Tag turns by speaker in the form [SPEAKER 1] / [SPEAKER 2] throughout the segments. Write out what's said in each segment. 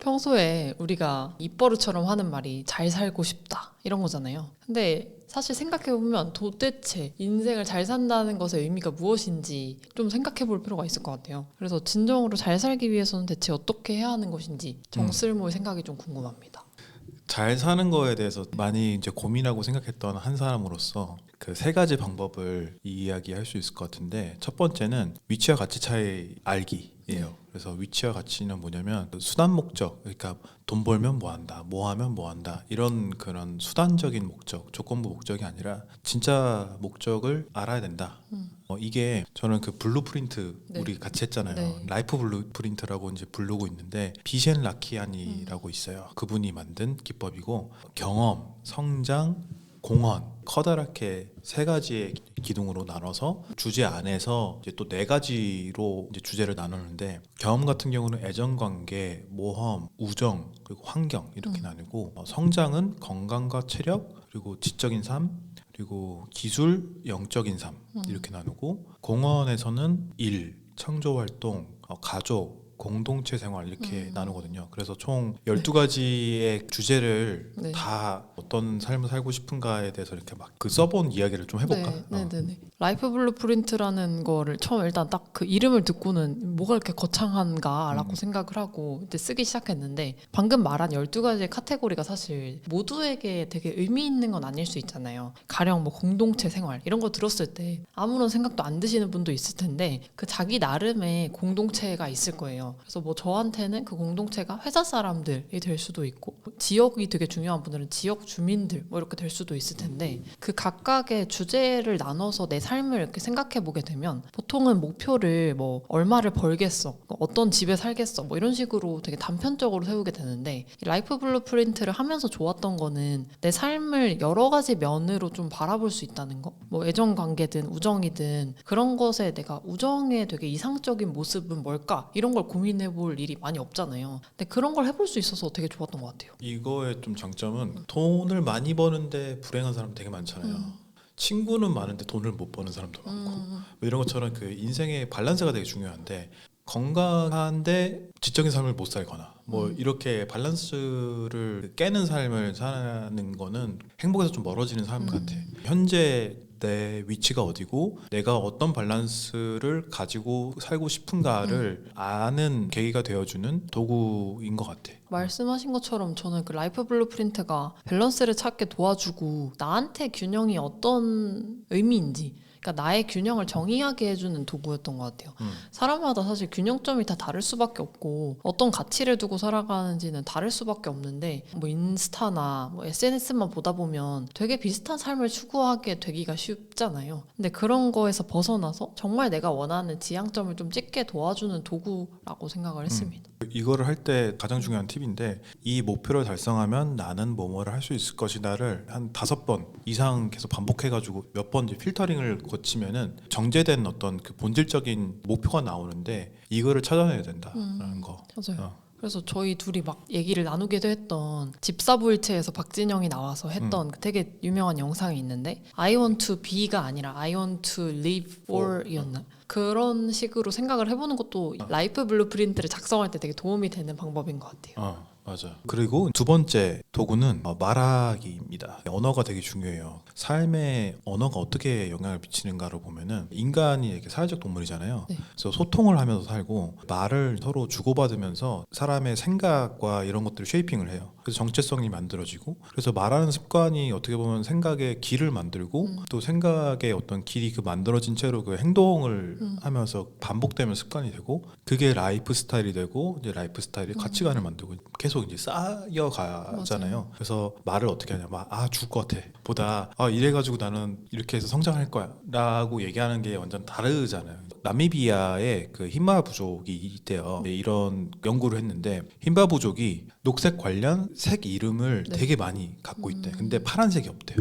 [SPEAKER 1] 평소에 우리가 입버릇처럼 하는 말이 잘 살고 싶다 이런 거잖아요. 근데 사실 생각해보면 도대체 인생을 잘 산다는 것의 의미가 무엇인지 좀 생각해볼 필요가 있을 것 같아요. 그래서 진정으로 잘 살기 위해서는 대체 어떻게 해야 하는 것인지 정쓸모의 생각이 좀 궁금합니다.
[SPEAKER 2] 잘 사는 거에 대해서 많이 이제 고민하고 생각했던 한 사람으로서 그 세 가지 방법을 이야기할 수 있을 것 같은데, 첫 번째는 위치와 가치 차이 알기예요. 그래서 위치와 가치는 뭐냐면 수단 목적, 그러니까 돈 벌면 뭐 한다, 뭐 하면 뭐 한다, 이런 그런 수단적인 목적, 조건부 목적이 아니라 진짜 목적을 알아야 된다. 이게 저는 그 블루프린트
[SPEAKER 1] 네.
[SPEAKER 2] 우리 같이 했잖아요.
[SPEAKER 1] 네.
[SPEAKER 2] 라이프 블루프린트라고 이제 부르고 있는데, 비셴 라키아니라고 있어요. 그분이 만든 기법이고, 경험, 성장, 공헌, 커다랗게 세 가지의 기둥으로 나눠서 주제 안에서 이제 또 네 가지로 이제 주제를 나누는데, 경험 같은 경우는 애정관계, 모험, 우정, 그리고 환경 이렇게 나누고, 성장은 건강과 체력, 그리고 지적인 삶, 그리고 기술, 영적인 삶 이렇게 나누고, 공헌에서는 일, 창조활동, 가족, 공동체 생활 이렇게 나누거든요. 그래서 총 12가지의 주제를
[SPEAKER 1] 네.
[SPEAKER 2] 다 어떤 삶을 살고 싶은가에 대해서 이렇게 막 그 써본 이야기를 좀 해볼까?
[SPEAKER 1] 네네네. 라이프 블루프린트라는 거를 처음 일단 딱 그 이름을 듣고는 뭐가 이렇게 거창한가라고 생각을 하고 그때 쓰기 시작했는데, 방금 말한 12가지의 카테고리가 사실 모두에게 되게 의미 있는 건 아닐 수 있잖아요. 가령 뭐 공동체 생활 이런 거 들었을 때 아무런 생각도 안 드시는 분도 있을 텐데, 그 자기 나름의 공동체가 있을 거예요. 그래서 뭐 저한테는 그 공동체가 회사 사람들이 될 수도 있고, 지역이 되게 중요한 분들은 지역 주민들 뭐 이렇게 될 수도 있을 텐데, 그 각각의 주제를 나눠서 내 삶을 이렇게 생각해 보게 되면 보통은 목표를 뭐 얼마를 벌겠어, 어떤 집에 살겠어 뭐 이런 식으로 되게 단편적으로 세우게 되는데, 이 라이프 블루프린트를 하면서 좋았던 거는 내 삶을 여러 가지 면으로 좀 바라볼 수 있다는 거. 뭐 애정 관계든 우정이든 그런 것에 내가 우정의 되게 이상적인 모습은 뭘까 이런 걸 고민해 볼 일이 많이 없잖아요. 근데 그런 걸 해볼 수 있어서 되게 좋았던 것 같아요.
[SPEAKER 2] 이거의 좀 장점은 돈을 많이 버는데 불행한 사람 되게 많잖아요. 친구는 많은데 돈을 못 버는 사람도 많고, 뭐 이런 것처럼 그 인생의 밸런스가 되게 중요한데, 건강한데 지적인 삶을 못 살거나 뭐 이렇게 밸런스를 깨는 삶을 사는 거는 행복에서 좀 멀어지는 삶 같아. 현재 내 위치가 어디고 내가 어떤 밸런스를 가지고 살고 싶은가를 아는 계기가 되어주는 도구인 것 같아.
[SPEAKER 1] 말씀하신 것처럼 저는 그 라이프 블루프린트가 밸런스를 찾게 도와주고 나한테 균형이 어떤 의미인지, 그러니까 나의 균형을 정의하게 해주는 도구였던 것 같아요. 사람마다 사실 균형점이 다 다를 수밖에 없고 어떤 가치를 두고 살아가는지는 다를 수밖에 없는데, 뭐 인스타나 뭐 SNS만 보다 보면 되게 비슷한 삶을 추구하게 되기가 쉽잖아요. 근데 그런 거에서 벗어나서 정말 내가 원하는 지향점을 좀 찍게 도와주는 도구라고 생각을 했습니다.
[SPEAKER 2] 이거를 할 때 가장 중요한 팁인데, 이 목표를 달성하면 나는 뭐뭐를 할 수 있을 것이다를 한 5번 이상 계속 반복해가지고 몇 번 이제 필터링을 거치면은 정제된 어떤 그 본질적인 목표가 나오는데, 이거를 찾아내야 된다라는 거.
[SPEAKER 1] 맞아요. 그래서 저희 둘이 막 얘기를 나누기도 했던 집사부일체에서 박진영이 나와서 했던 그 되게 유명한 영상이 있는데, I want to be가 아니라 I want to live for 이었나? 그런 식으로 생각을 해보는 것도 라이프 블루프린트를 작성할 때 되게 도움이 되는 방법인 것 같아요.
[SPEAKER 2] 맞아. 그리고 두 번째 도구는 말하기입니다. 언어가 되게 중요해요. 삶에 언어가 어떻게 영향을 미치는가로 보면은, 인간이 이렇게 사회적 동물이잖아요.
[SPEAKER 1] 네.
[SPEAKER 2] 그래서 소통을 하면서 살고 말을 서로 주고받으면서 사람의 생각과 이런 것들을 쉐이핑을 해요. 그래서 정체성이 만들어지고, 그래서 말하는 습관이 어떻게 보면 생각의 길을 만들고, 또 생각의 어떤 길이 그 만들어진 채로 그 행동을 하면서 반복되면 습관이 되고, 그게 라이프 스타일이 되고, 이제 라이프 스타일이 가치관을 만들고 계속 이제 쌓여가잖아요.
[SPEAKER 1] 맞아요.
[SPEAKER 2] 그래서 말을 어떻게 하냐, 죽을 것 같아 보다 이래가지고 나는 이렇게 해서 성장할 거야 라고 얘기하는 게 완전 다르잖아요. 나미비아에 그 힌마 부족이 있대요. 이런 연구를 했는데, 힌마 부족이 녹색 관련 색 이름을
[SPEAKER 1] 네.
[SPEAKER 2] 되게 많이 갖고 있대. 근데 파란색이 없대요.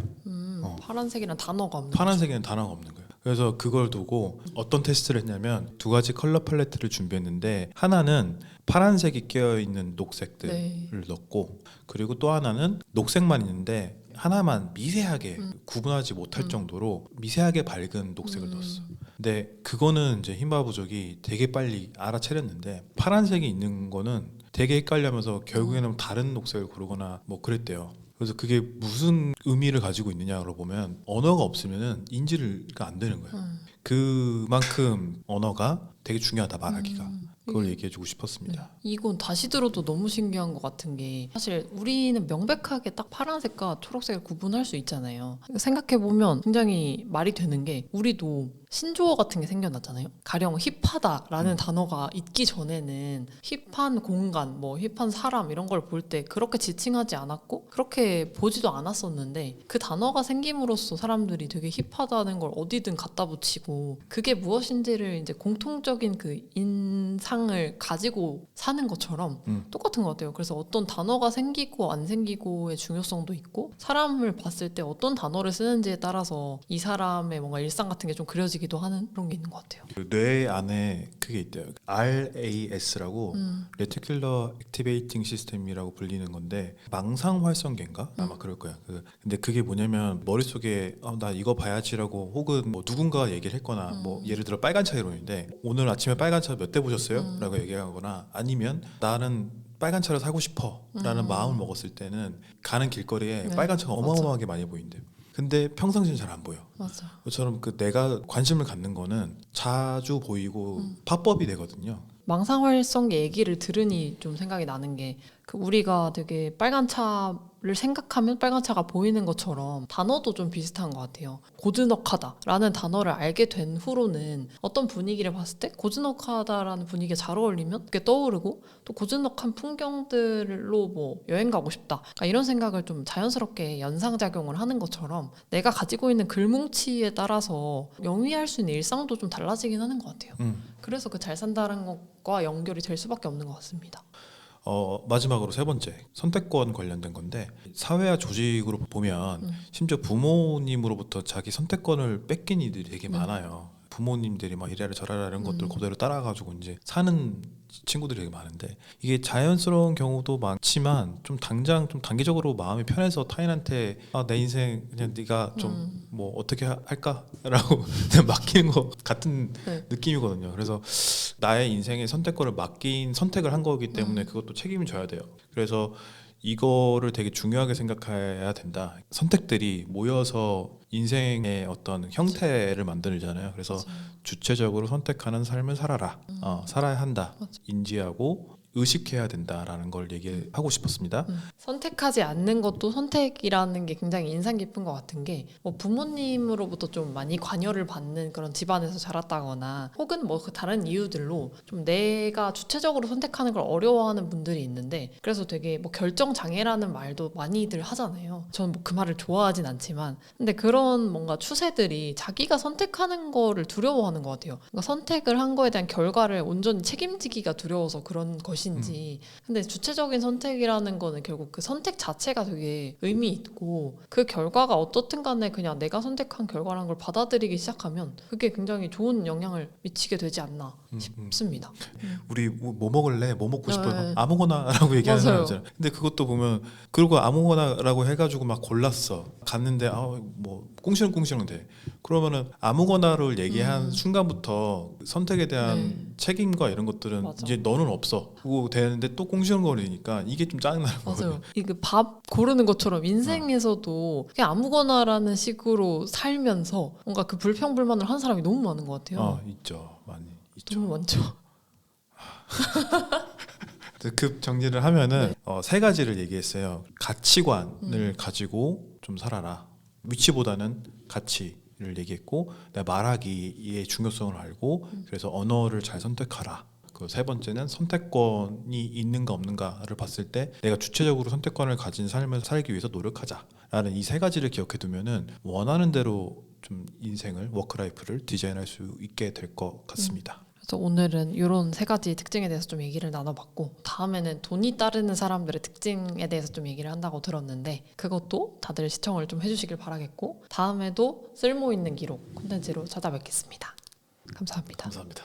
[SPEAKER 1] 파란색이란 단어가 없는
[SPEAKER 2] 파란색에는 단어가 없는 거예요. 그래서 그걸 두고 어떤 테스트를 했냐면, 2가지 컬러 팔레트를 준비했는데, 하나는 파란색이 끼어있는 녹색들을
[SPEAKER 1] 네.
[SPEAKER 2] 넣고, 그리고 또 하나는 녹색만 있는데 하나만 미세하게 구분하지 못할 정도로 미세하게 밝은 녹색을 넣었어. 근데 그거는 이제 힌바 부족이 되게 빨리 알아차렸는데, 파란색이 있는 거는 되게 헷갈려하면서 결국에는 다른 녹색을 고르거나 뭐 그랬대요. 그래서 그게 무슨 의미를 가지고 있느냐로 보면 언어가 없으면은 인지가 안 되는 거예요. 그만큼 언어가 되게 중요하다 말하기가. 그걸 얘기해주고 싶었습니다.
[SPEAKER 1] 이건 다시 들어도 너무 신기한 것 같은 게 사실 우리는 명백하게 딱 파란색과 초록색을 구분할 수 있잖아요. 생각해보면 굉장히 말이 되는 게 우리도 신조어 같은 게 생겨났잖아요. 가령 힙하다라는 단어가 있기 전에는 힙한 공간, 뭐 힙한 사람 이런 걸 볼 때 그렇게 지칭하지 않았고 그렇게 보지도 않았었는데 그 단어가 생김으로써 사람들이 되게 힙하다는 걸 어디든 갖다 붙이고 그게 무엇인지를 이제 공통적인 그 인상을 가지고 사는 것처럼 똑같은 것 같아요. 그래서 어떤 단어가 생기고 안 생기고의 중요성도 있고 사람을 봤을 때 어떤 단어를 쓰는지에 따라서 이 사람의 뭔가 일상 같은 게 좀 그려지기도 하는 그런 게 있는 것 같아요.
[SPEAKER 2] 그 뇌 안에 그게 있대요. RAS라고 Reticular Activating System이라고 불리는 건데 망상 활성계인가? 아마 그럴 거야. 근데 그게 뭐냐면 머릿속에 나 이거 봐야지라고 혹은 뭐 누군가가 얘기를 했거나 뭐 예를 들어 빨간 차 이론인데 오늘 아침에 빨간 차 몇 대 보셨어요? 라고 얘기하거나 아니면 나는 빨간 차를 사고 싶어 라는 마음을 먹었을 때는 가는 길거리에
[SPEAKER 1] 네,
[SPEAKER 2] 빨간 차가
[SPEAKER 1] 맞아.
[SPEAKER 2] 어마어마하게 많이 보인대요. 근데 평상시엔 잘 안 보여.
[SPEAKER 1] 맞아.
[SPEAKER 2] 그처럼 그 내가 관심을 갖는 거는 자주 보이고 파법이 되거든요.
[SPEAKER 1] 망상 활성계 얘기를 들으니 좀 생각이 나는 게 그 우리가 되게 빨간 차를 생각하면 빨간 차가 보이는 것처럼 단어도 좀 비슷한 것 같아요. 고즈넉하다라는 단어를 알게 된 후로는 어떤 분위기를 봤을 때 고즈넉하다라는 분위기가 잘 어울리면 그게 떠오르고 또 고즈넉한 풍경들로 뭐 여행 가고 싶다 그러니까 이런 생각을 좀 자연스럽게 연상작용을 하는 것처럼 내가 가지고 있는 글뭉치에 따라서 영위할 수 있는 일상도 좀 달라지긴 하는 것 같아요. 그래서 그 잘 산다는 것과 연결이 될 수밖에 없는 것 같습니다.
[SPEAKER 2] 마지막으로 세 번째 선택권 관련된 건데 사회와 조직으로 보면 심지어 부모님으로부터 자기 선택권을 뺏긴 이들이 되게 많아요. 부모님들이 막 이래라 저래라 이런 것들 그대로 따라가지고 이제 사는 친구들이 되게 많은데 이게 자연스러운 경우도 많지만 좀 당장 좀 단기적으로 마음이 편해서 타인한테 내 인생 그냥 네가 좀 뭐 어떻게 할까라고 그냥 맡기는 것 같은
[SPEAKER 1] 네.
[SPEAKER 2] 느낌이거든요. 그래서 나의 인생의 선택권을 맡긴 선택을 한 거기 때문에 그것도 책임을 져야 돼요. 그래서 이거를 되게 중요하게 생각해야 된다. 선택들이 모여서 인생의 어떤 형태를 만들잖아요. 그래서 주체적으로 선택하는 삶을 살아라. 살아야 한다. 인지하고 의식해야 된다라는 걸 얘기하고 싶었습니다.
[SPEAKER 1] 선택하지 않는 것도 선택이라는 게 굉장히 인상 깊은 것 같은 게 뭐 부모님으로부터 좀 많이 관여를 받는 그런 집안에서 자랐다거나 혹은 뭐 그 다른 이유들로 좀 내가 주체적으로 선택하는 걸 어려워하는 분들이 있는데 그래서 되게 뭐 결정 장애라는 말도 많이들 하잖아요. 저는 뭐 그 말을 좋아하진 않지만 근데 그런 뭔가 추세들이 자기가 선택하는 거를 두려워하는 것 같아요. 그러니까 선택을 한 거에 대한 결과를 온전히 책임지기가 두려워서 그런 것인지 근데 주체적인 선택이라는 거는 결국 그 선택 자체가 되게 의미 있고 그 결과가 어떻든 간에 그냥 내가 선택한 결과라는 걸 받아들이기 시작하면 그게 굉장히 좋은 영향을 미치게 되지 않나 싶습니다.
[SPEAKER 2] 우리 뭐 먹을래? 뭐 먹고 싶어요?
[SPEAKER 1] 네.
[SPEAKER 2] 아무거나라고 얘기하는 사람
[SPEAKER 1] 맞아요.
[SPEAKER 2] 있잖아요. 근데 그것도 보면 그러고 아무거나라고 해가지고 막 골랐어. 갔는데 뭐 꿍시렁꿍시렁 돼. 그러면은 아무거나를 얘기한 순간부터 선택에 대한 책임과 이런 것들은
[SPEAKER 1] 맞아.
[SPEAKER 2] 이제 너는 없어. 그거 되는데 또 꿍시렁거리니까 이게 좀 짜증나는 거거든요.
[SPEAKER 1] 맞아요. 이게 밥 고르는 것처럼 인생에서도 그냥 아무거나라는 식으로 살면서 뭔가 그 불평불만을 하는 사람이 너무 많은 것 같아요.
[SPEAKER 2] 있죠. 많이 있죠.
[SPEAKER 1] 너무 많죠.
[SPEAKER 2] 급 정리를 하면은 세 가지를 얘기했어요. 가치관을 가지고 좀 살아라. 위치보다는 가치를 얘기했고 내가 말하기의 중요성을 알고 그래서 언어를 잘 선택하라. 그 세 번째는 선택권이 있는가 없는가를 봤을 때 내가 주체적으로 선택권을 가진 삶을 살기 위해서 노력하자라는 이 세 가지를 기억해 두면은 원하는 대로 좀 인생을 워크라이프를 디자인할 수 있게 될 것 같습니다.
[SPEAKER 1] 그래서 오늘은 이런 세 가지 특징에 대해서 좀 얘기를 나눠봤고 다음에는 돈이 따르는 사람들의 특징에 대해서 좀 얘기를 한다고 들었는데 그것도 다들 시청을 좀 해주시길 바라겠고 다음에도 쓸모있는 기록 콘텐츠로 찾아뵙겠습니다. 감사합니다.
[SPEAKER 2] 감사합니다.